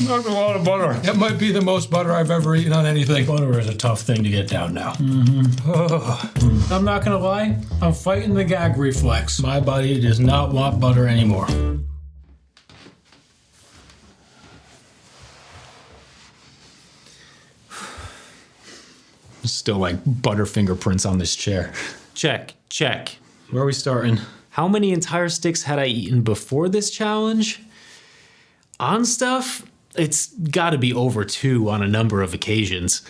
That's a lot of butter. That might be the most butter I've ever eaten on anything. Butter is a tough thing to get down now. I'm not gonna lie, I'm fighting the gag reflex. My body does not want butter anymore. Still like butter fingerprints on this chair. Check. Where are we starting? How many entire sticks had I eaten before this challenge? On stuff, it's gotta be over 2 on a number of occasions.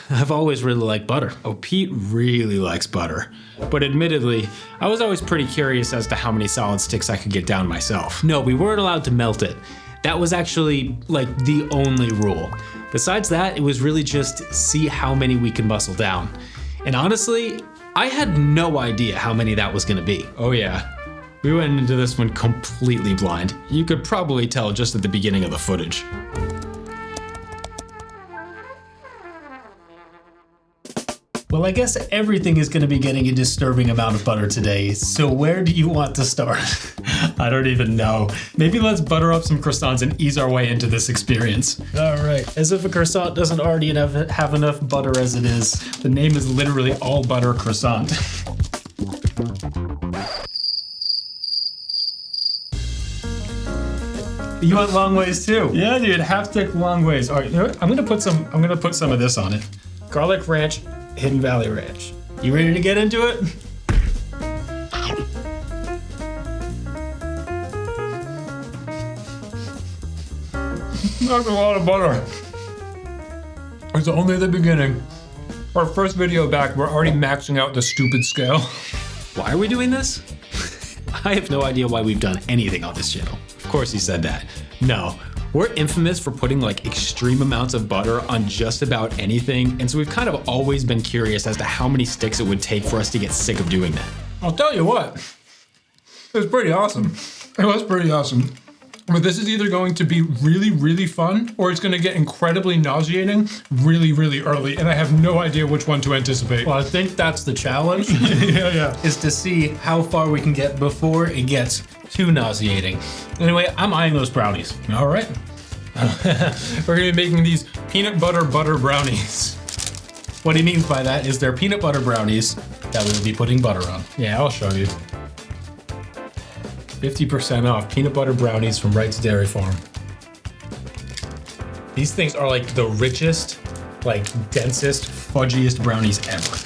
I've always really liked butter. Oh, Pete really likes butter. But admittedly, I was always pretty curious as to how many solid sticks I could get down myself. No, we weren't allowed to melt it. That was actually like the only rule. Besides that, it was really just see how many we can muscle down. And honestly, I had no idea how many that was gonna be. Oh yeah, we went into this one completely blind. You could probably tell just at the beginning of the footage. Well, I guess everything is going to be getting a disturbing amount of butter today, so where do you want to start? I don't even know. Maybe let's butter up some croissants and ease our way into this experience. All right, as if a croissant doesn't already have enough butter as it is. The name is literally all butter croissant. You went long ways too. Yeah, dude, half stick long ways. All right, you know what? I'm gonna put some of this on it. Garlic ranch, Hidden Valley Ranch. You ready to get into it? That's a lot of butter. It's only the beginning. Our first video back, we're already maxing out the stupid scale. Why are we doing this? I have no idea why we've done anything on this channel. Of course he said that. No, we're infamous for putting like extreme amounts of butter on just about anything, and so we've kind of always been curious as to how many sticks it would take for us to get sick of doing that. I'll tell you what, it was pretty awesome. It was pretty awesome. But this is either going to be really, really fun, or it's going to get incredibly nauseating really, really early, and I have no idea which one to anticipate. Well, I think that's the challenge. Yeah. Is to see how far we can get before it gets too nauseating. Anyway, I'm eyeing those brownies. All right. We're going to be making these peanut butter brownies. What he means by that is they're peanut butter brownies that we'll be putting butter on. Yeah, I'll show you. 50% off peanut butter brownies from Wright's Dairy Farm. These things are like the richest, like densest, fudgiest brownies ever.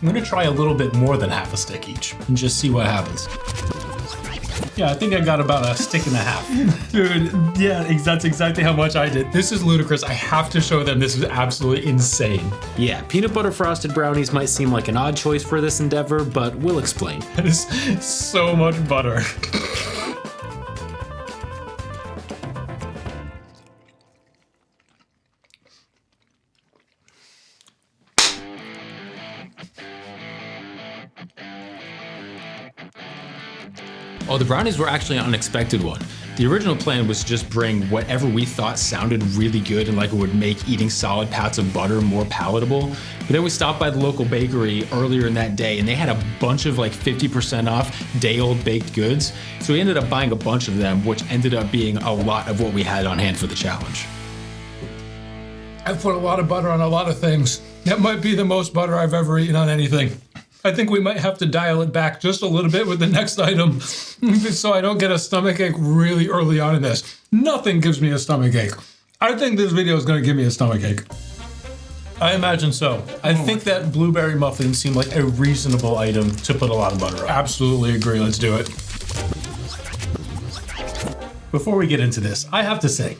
I'm gonna try a little bit more than half a stick each and just see what happens. Yeah, I think I got about a stick and a half. Dude, yeah, that's exactly how much I did. This is ludicrous. I have to show them this is absolutely insane. Yeah, peanut butter frosted brownies might seem like an odd choice for this endeavor, but we'll explain. That is so much butter. Oh, the brownies were actually an unexpected one. The original plan was to just bring whatever we thought sounded really good and like it would make eating solid pats of butter more palatable. But then we stopped by the local bakery earlier in that day and they had a bunch of like 50% off day-old baked goods. So we ended up buying a bunch of them, which ended up being a lot of what we had on hand for the challenge. I've put a lot of butter on a lot of things. That might be the most butter I've ever eaten on anything. I think we might have to dial it back just a little bit with the next item so I don't get a stomachache really early on in this. Nothing gives me a stomachache. I think this video is going to give me a stomachache. I imagine so. I think that blueberry muffin seemed like a reasonable item to put a lot of butter on. Absolutely agree. Let's do it. Before we get into this, I have to say,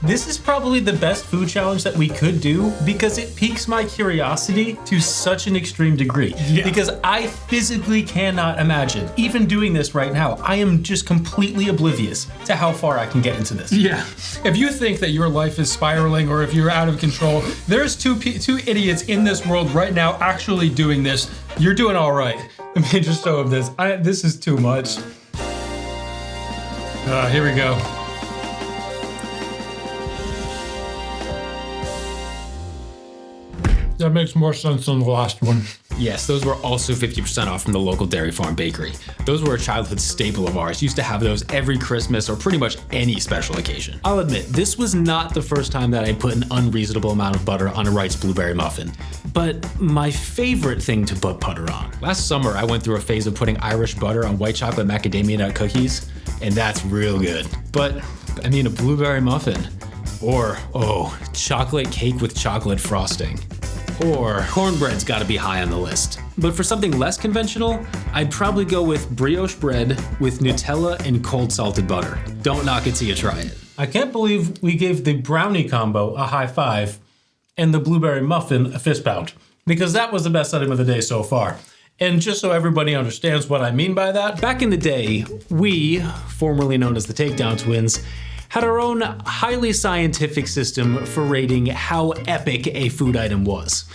this is probably the best food challenge that we could do because it piques my curiosity to such an extreme degree. Yeah. Because I physically cannot imagine even doing this right now. I am just completely oblivious to how far I can get into this. Yeah. If you think that your life is spiraling or if you're out of control, there's two idiots in this world right now actually doing this. You're doing all right. I mean, just so of this. This is too much. Here we go. That makes more sense than the last one. Yes, those were also 50% off from the local Dairy Farm bakery. Those were a childhood staple of ours. Used to have those every Christmas or pretty much any special occasion. I'll admit, this was not the first time that I put an unreasonable amount of butter on a Wright's blueberry muffin, but my favorite thing to put butter on. Last summer, I went through a phase of putting Irish butter on white chocolate macadamia nut cookies, and that's real good. But, I mean, a blueberry muffin. Or, oh, chocolate cake with chocolate frosting. Or Cornbread's gotta be high on the list. But for something less conventional, I'd probably go with brioche bread with Nutella and cold salted butter. Don't knock it till you try it. I can't believe we gave the brownie combo a high five and the blueberry muffin a fist pound, because that was the best item of the day so far. And just so everybody understands what I mean by that, Back in the day, we, formerly known as the Takedown Twins, had our own highly scientific system for rating how epic a food item was.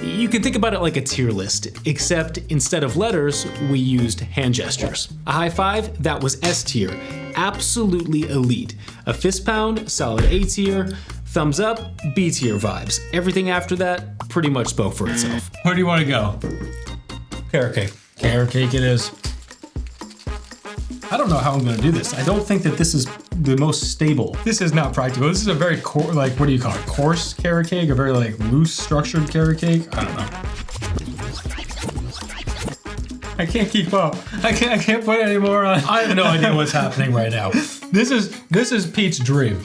You can think about it like a tier list, except instead of letters, we used hand gestures. A high five, that was S tier, absolutely elite. A fist pound, solid A tier. Thumbs up, B tier vibes. Everything after that pretty much spoke for itself. Where do you want to go? carrot cake. Carrot cake it is. I don't know how I'm gonna do this. I don't think that this is the most stable. This is not practical. This is a very what do you call it? Coarse carrot cake? A very loose structured carrot cake? I don't know. I can't keep up. I can't put any more on. I have no idea what's happening right now. This is Pete's dream.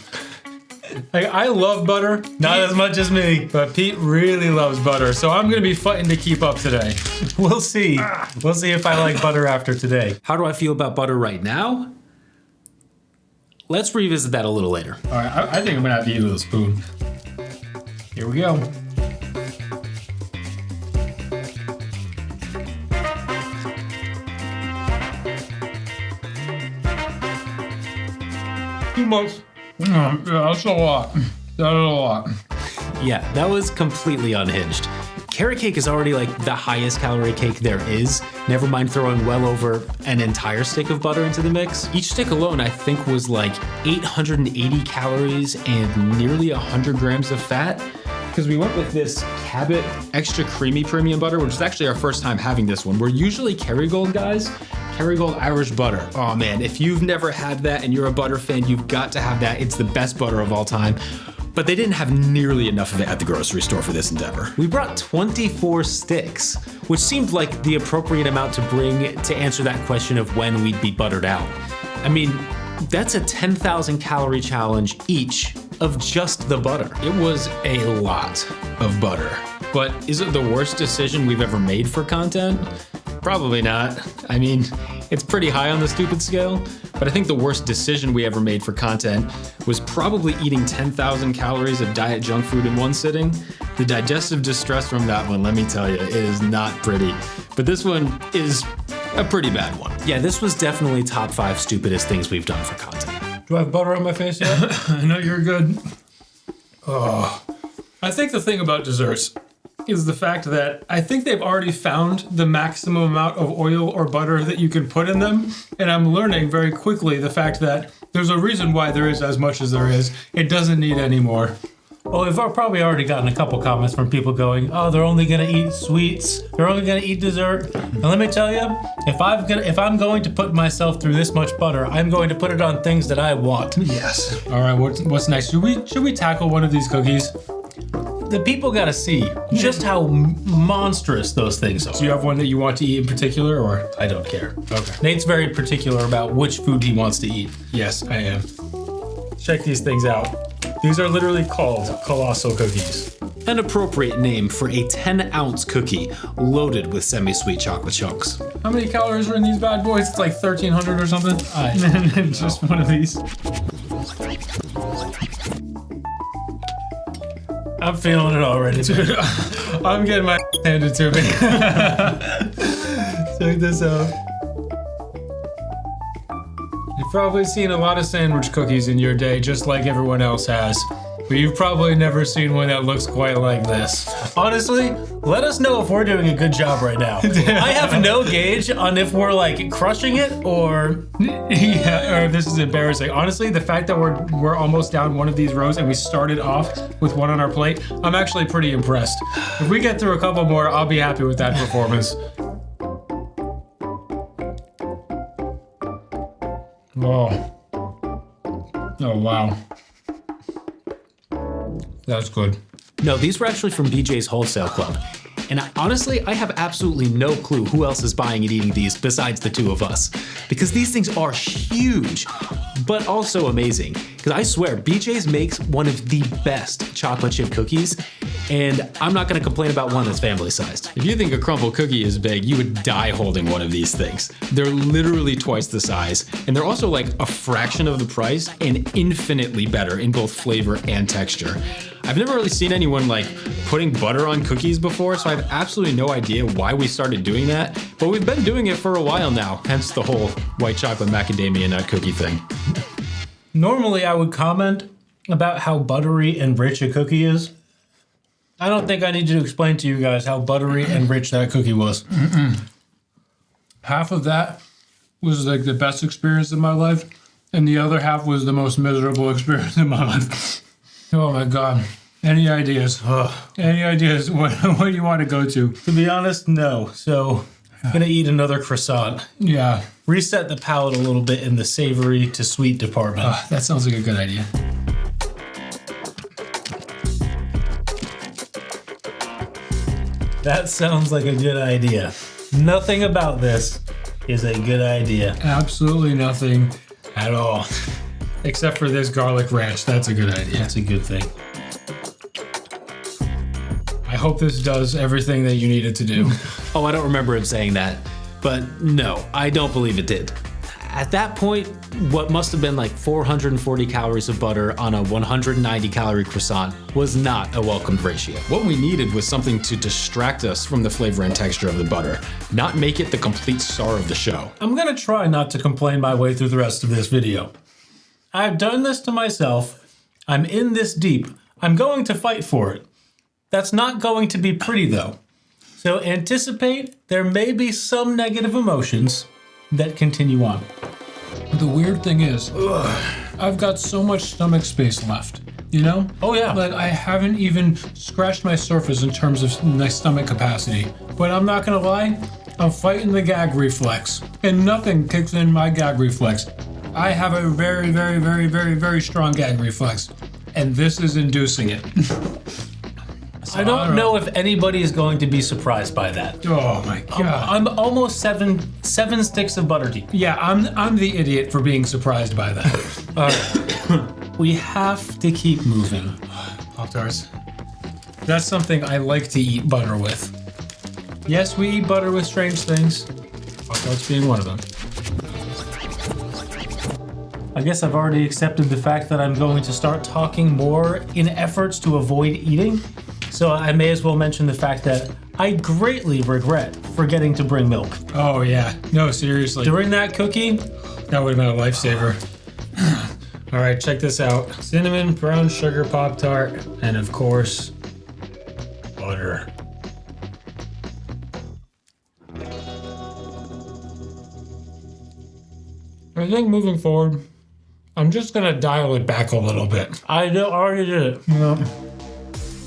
I love butter. Not as much as me. But Pete really loves butter, so I'm gonna be fighting to keep up today. We'll see. We'll see if I like butter after today. How do I feel about butter right now? Let's revisit that a little later. All right, I think I'm gonna have to use with a spoon. Here we go. 2 months. Yeah, that's a lot. That is a lot. Yeah, that was completely unhinged. Carrot cake is already the highest calorie cake there is, never mind throwing well over an entire stick of butter into the mix. Each stick alone, I think, was 880 calories and nearly 100 grams of fat. Because we went with this Cabot extra creamy premium butter, which is actually our first time having this one. We're usually Kerrygold guys. Kerrygold Irish butter. Oh man, if you've never had that and you're a butter fan, you've got to have that. It's the best butter of all time. But they didn't have nearly enough of it at the grocery store for this endeavor. We brought 24 sticks, which seemed like the appropriate amount to bring to answer that question of when we'd be buttered out. I mean, that's a 10,000 calorie challenge each of just the butter. It was a lot of butter. But is it the worst decision we've ever made for content? Probably not. I mean, it's pretty high on the stupid scale, but I think the worst decision we ever made for content was probably eating 10,000 calories of diet junk food in one sitting. The digestive distress from that one, let me tell you, it is not pretty. But this one is a pretty bad one. Yeah, this was definitely top 5 stupidest things we've done for content. Do I have butter on my face yet? I know you're good. Oh, I think the thing about desserts is the fact that I think they've already found the maximum amount of oil or butter that you can put in them. And I'm learning very quickly the fact that there's a reason why there is as much as there is. It doesn't need any more. Well, we've probably already gotten a couple comments from people going, "Oh, they're only gonna eat sweets. They're only gonna eat dessert." And let me tell you, if I'm going to put myself through this much butter, I'm going to put it on things that I want. Yes. All right. What's next? Should we tackle one of these cookies? The people gotta see just how monstrous those things are. Do you have one that you want to eat in particular, or? I don't care. Okay. Nate's very particular about which food he wants to eat. Yes, I am. Check these things out. These are literally called colossal cookies. An appropriate name for a 10-ounce cookie loaded with semi-sweet chocolate chunks. How many calories are in these bad boys? It's 1,300 or something. And just one of these. I'm feeling it already. Dude, I'm getting my handed to me. Check this out. You've probably seen a lot of sandwich cookies in your day, just like everyone else has. but you've probably never seen one that looks quite like this. Honestly, let us know if we're doing a good job right now. I have no gauge on if we're like crushing it or Yeah, or if this is embarrassing. Honestly, the fact that we're almost down one of these rows and we started off with one on our plate, I'm actually pretty impressed. If we get through a couple more, I'll be happy with that performance. Oh. Oh, wow. That's good. No, these were actually from BJ's Wholesale Club. And honestly, I have absolutely no clue who else is buying and eating these besides the two of us. Because these things are huge, but also amazing. Because I swear, BJ's makes one of the best chocolate chip cookies, and I'm not gonna complain about one that's family sized. If you think a crumble cookie is big, you would die holding one of these things. They're literally twice the size, and they're also like a fraction of the price and infinitely better in both flavor and texture. I've never really seen anyone like putting butter on cookies before, so I have absolutely no idea why we started doing that, but we've been doing it for a while now, hence the whole white chocolate macadamia nut cookie thing. normally I would comment about how buttery and rich a cookie is. I don't think I need to explain to you guys how buttery and rich that cookie was. Half of that was like the best experience of my life, and the other half was the most miserable experience of my life. Oh my God. Any ideas? Any ideas what you want to go to? To be honest, no. So I'm gonna eat another croissant. Yeah. Reset the palate a little bit in the savory to sweet department. That sounds like a good idea. That sounds like a good idea. Nothing about this is a good idea. Absolutely nothing at all. Except for this garlic ranch. That's a good idea. That's a good thing. I hope this does everything that you need it to do. Oh, I don't remember him saying that. But no, I don't believe it did. At that point, what must have been like 440 calories of butter on a 190 calorie croissant was not a welcomed ratio. What we needed was something to distract us from the flavor and texture of the butter, not make it the complete star of the show. I'm gonna try not to complain my way through the rest of this video. I've done this to myself. I'm in this deep. I'm going to fight for it. That's not going to be pretty though. So anticipate there may be some negative emotions that continue on. The weird thing is, I've got so much stomach space left, you know? Oh yeah. Like I haven't even scratched my surface in terms of my stomach capacity. But I'm not gonna lie, I'm fighting the gag reflex. And nothing kicks in my gag reflex. I have a very, very, very, very, very strong gag reflex. And this is inducing it. I don't know if anybody is going to be surprised by that. Oh my God. I'm almost seven sticks of butter deep. Yeah, I'm the idiot for being surprised by that. We have to keep moving. Pop-Tarts. That's something I like to eat butter with. Yes, we eat butter with strange things. Pop-Tarts being one of them. I guess I've already accepted the fact that I'm going to start talking more in efforts to avoid eating. So I may as well mention the fact that I greatly regret forgetting to bring milk. Oh yeah. No, seriously. During that cookie, That would have been a lifesaver. All right, check this out. Cinnamon, brown sugar Pop-Tart, and of course, butter. I think moving forward, I'm just gonna dial it back a little bit. already did it.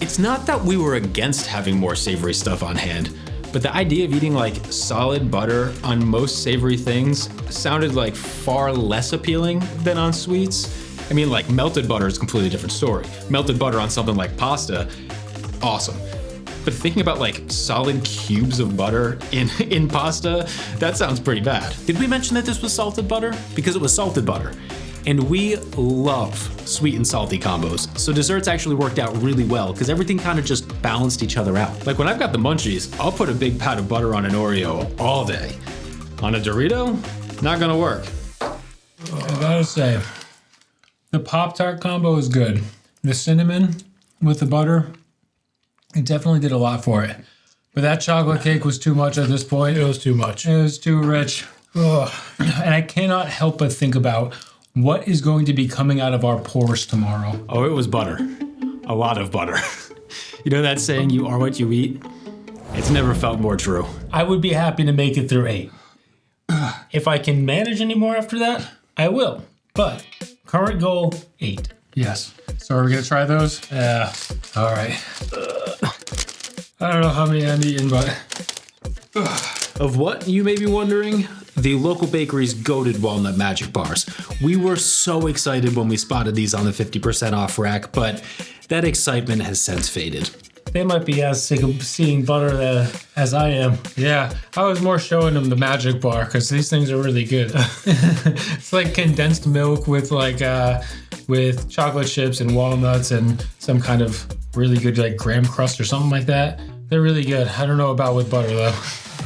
It's not that we were against having more savory stuff on hand, but the idea of eating like solid butter on most savory things sounded like far less appealing than on sweets. I mean, like melted butter is a completely different story. Melted butter on something like pasta, awesome. But thinking about like solid cubes of butter in pasta, that sounds pretty bad. Did we mention that this was salted butter? Because it was salted butter. And we love sweet and salty combos. So desserts actually worked out really well because everything kind of just balanced each other out. Like when I've got the munchies, I'll put a big pat of butter on an Oreo all day. On a Dorito, not gonna work. I gotta say, the Pop-Tart combo is good. The cinnamon with the butter, it definitely did a lot for it. But that chocolate cake was too much at this point. It was too much. It was too rich. Ugh. And I cannot help but think about what is going to be coming out of our pores tomorrow. Oh, it was butter. a lot of butter. You know that saying, you are what you eat? It's never felt more true. I would be happy to make it through 8. If I can manage any more after that, I will. But current goal, 8. Yes. So are we going to try those? Yeah. All right. I don't know how many I'm eating, but... Of what, you may be wondering? The local bakery's goated walnut magic bars. We were so excited when we spotted these on the 50% off rack, but that excitement has since faded. They might be as sick of seeing butter as I am. Yeah, I was more showing them the magic bar because these things are really good. It's like condensed milk with with chocolate chips and walnuts and some kind of really good like graham crust or something like that. They're really good. I don't know about with butter though.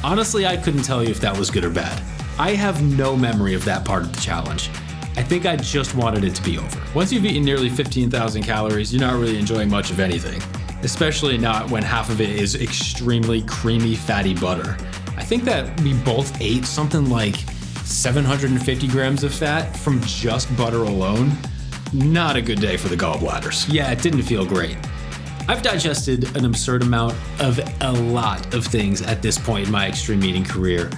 Honestly, I couldn't tell you if that was good or bad. I have no memory of that part of the challenge. I think I just wanted it to be over. Once you've eaten nearly 15,000 calories, you're not really enjoying much of anything. Especially not when half of it is extremely creamy, fatty butter. I think that we both ate something like 750 grams of fat from just butter alone. Not a good day for the gallbladders. Yeah, it didn't feel great. I've digested an absurd amount of a lot of things at this point in my extreme eating career,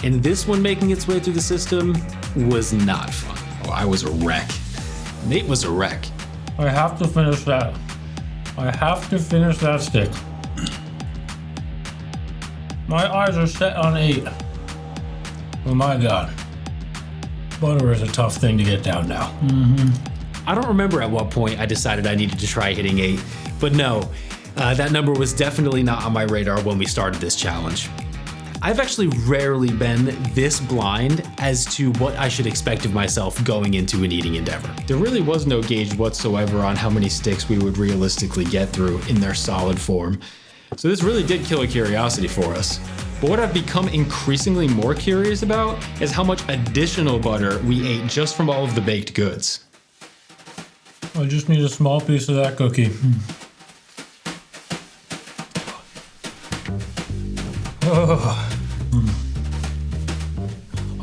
and this one making its way through the system was not fun. Oh, I was a wreck. Nate was a wreck. I have to finish that. I have to finish that stick. My eyes are set on 8. Oh my God. Butter is a tough thing to get down now. I don't remember at what point I decided I needed to try hitting 8, but no, that number was definitely not on my radar when we started this challenge. I've actually rarely been this blind as to what I should expect of myself going into an eating endeavor. There really was no gauge whatsoever on how many sticks we would realistically get through in their solid form. So this really did kill a curiosity for us. But what I've become increasingly more curious about is how much additional butter we ate just from all of the baked goods. I just need a small piece of that cookie.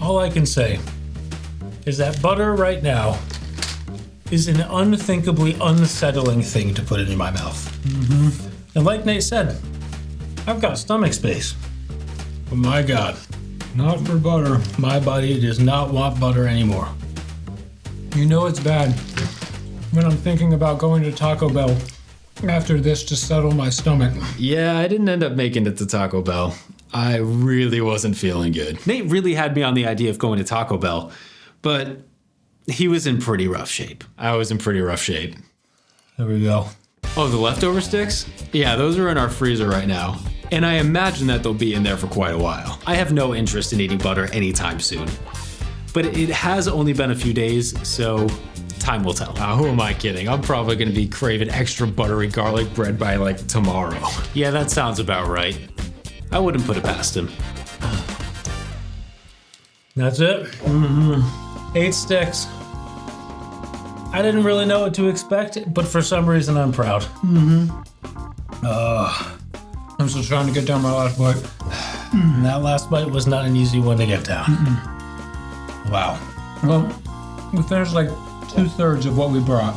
All I can say is that butter right now is an unthinkably unsettling thing to put in my mouth. And like Nate said, I've got stomach space. But my God, not for butter. My body does not want butter anymore. You know it's bad when I'm thinking about going to Taco Bell after this to settle my stomach. Yeah, I didn't end up making it to Taco Bell. I really wasn't feeling good. Nate really had me on the idea of going to Taco Bell, but he was in pretty rough shape. I was in pretty rough shape. There we go. Oh, the leftover sticks? Yeah, those are in our freezer right now. And I imagine that they'll be in there for quite a while. I have no interest in eating butter anytime soon. But it has only been a few days, so time will tell. Who am I kidding? I'm probably gonna be craving extra buttery garlic bread by like tomorrow. Yeah, that sounds about right. I wouldn't put it past him. That's it. 8 sticks. I didn't really know what to expect, but for some reason I'm proud. I'm still trying to get down my last bite. That last bite was not an easy one to get down. Wow. Well, we finished like 2/3 of what we brought.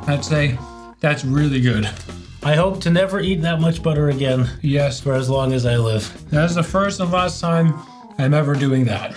I'd say that's really good. I hope to never eat that much butter again. Yes, For as long as I live. that is the first and last time I'm ever doing that.